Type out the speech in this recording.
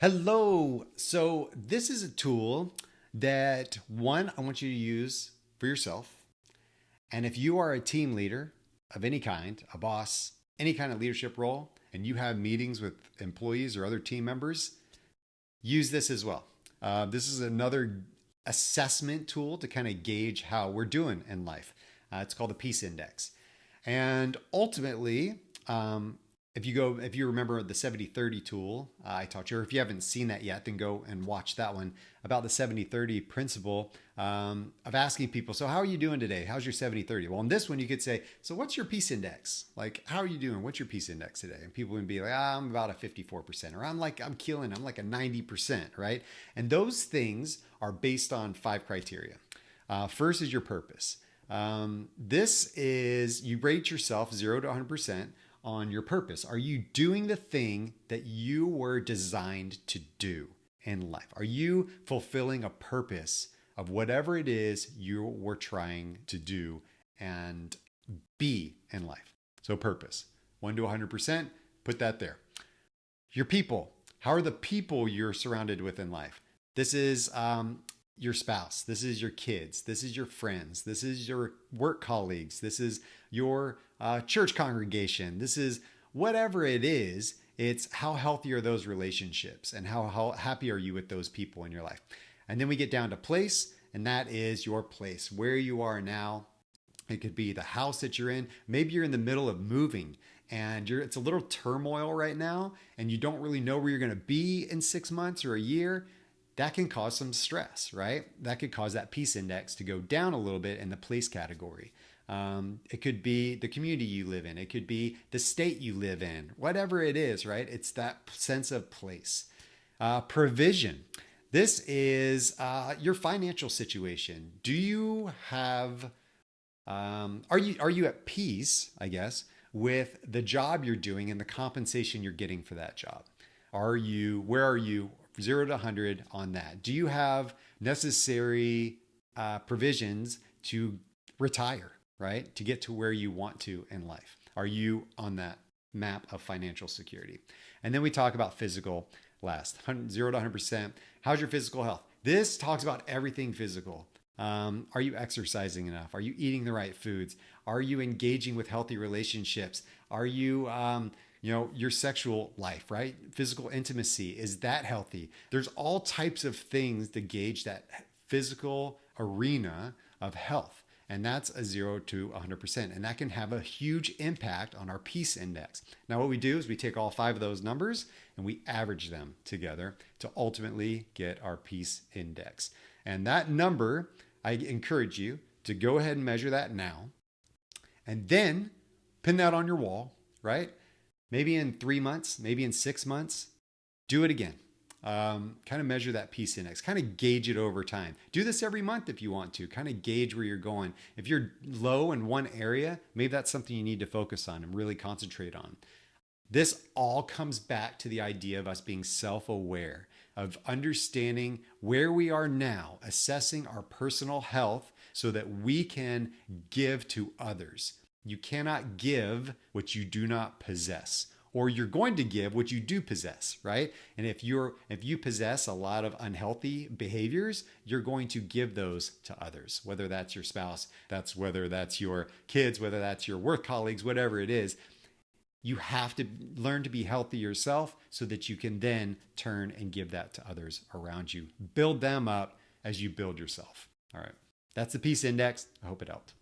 Hello. So this is a tool that one, I want you to use for yourself. And if you are a team leader of any kind, a boss, any kind of leadership role, and you have meetings with employees or other team members, use this as well. This is another assessment tool to kind of gauge how we're doing in life. It's called the Peace Index. And ultimately, if you remember the 70-30 tool I taught you, or if you haven't seen that yet, then go and watch that one about the 70-30 principle of asking people, so how are you doing today? How's your 70-30? Well, in this one, you could say, so what's your peace index? Like, how are you doing? What's your peace index today? And people would be like, I'm about a 54%, or I'm killing, I'm like a 90%, right? And those things are based on 5 criteria. First is your purpose. This is you rate yourself 0 to 100% on your purpose. Are you doing the thing that you were designed to do in life? Are you fulfilling a purpose of whatever it is you were trying to do and be in life? So, purpose 1 to 100%, put that there. Your people. How are the people you're surrounded with in life? This is your spouse. This is your kids. This is your friends. This is your work colleagues. This is your church congregation. This is whatever it is. It's how healthy are those relationships and how happy are you with those people in your life. And then we get down to place, and that is your place, where you are now. It could be the house that you're in. Maybe you're in the middle of moving and it's a little turmoil right now and you don't really know where you're going to be in 6 months or a year. That can cause some stress, right? That could cause that peace index to go down a little bit in the place category. It could be the community you live in. It could be the state you live in, whatever it is, right? It's that sense of place. Provision. This is your financial situation. Do you have, are you at peace, I guess, with the job you're doing and the compensation you're getting for that job? Where are you 0 to 100 on that? Do you have necessary provisions to retire, right? To get to where you want to in life? Are you on that map of financial security? And then we talk about physical last, 0 to 100%. How's your physical health? This talks about everything physical. Are you exercising enough? Are you eating the right foods? Are you engaging with healthy relationships? Are you, your sexual life, right? Physical intimacy, is that healthy? There's all types of things to gauge that physical arena of health. And that's a 0 to 100%. And that can have a huge impact on our peace index. Now, what we do is we take all 5 of those numbers and we average them together to ultimately get our peace index. And that number, I encourage you to go ahead and measure that now and then pin that on your wall, right? Maybe in 3 months, maybe in 6 months, do it again. Kind of measure that peace index, kind of gauge it over time. Do this every month if you want to, kind of gauge where you're going. If you're low in one area, maybe that's something you need to focus on and really concentrate on. This all comes back to the idea of us being self-aware, of understanding where we are now, assessing our personal health so that we can give to others. You cannot give what you do not possess, or you're going to give what you do possess, right? And if you possess a lot of unhealthy behaviors, you're going to give those to others, whether that's your spouse, whether that's your kids, whether that's your work colleagues, whatever it is. You have to learn to be healthy yourself so that you can then turn and give that to others around you. Build them up as you build yourself. All right. That's the peace index. I hope it helped.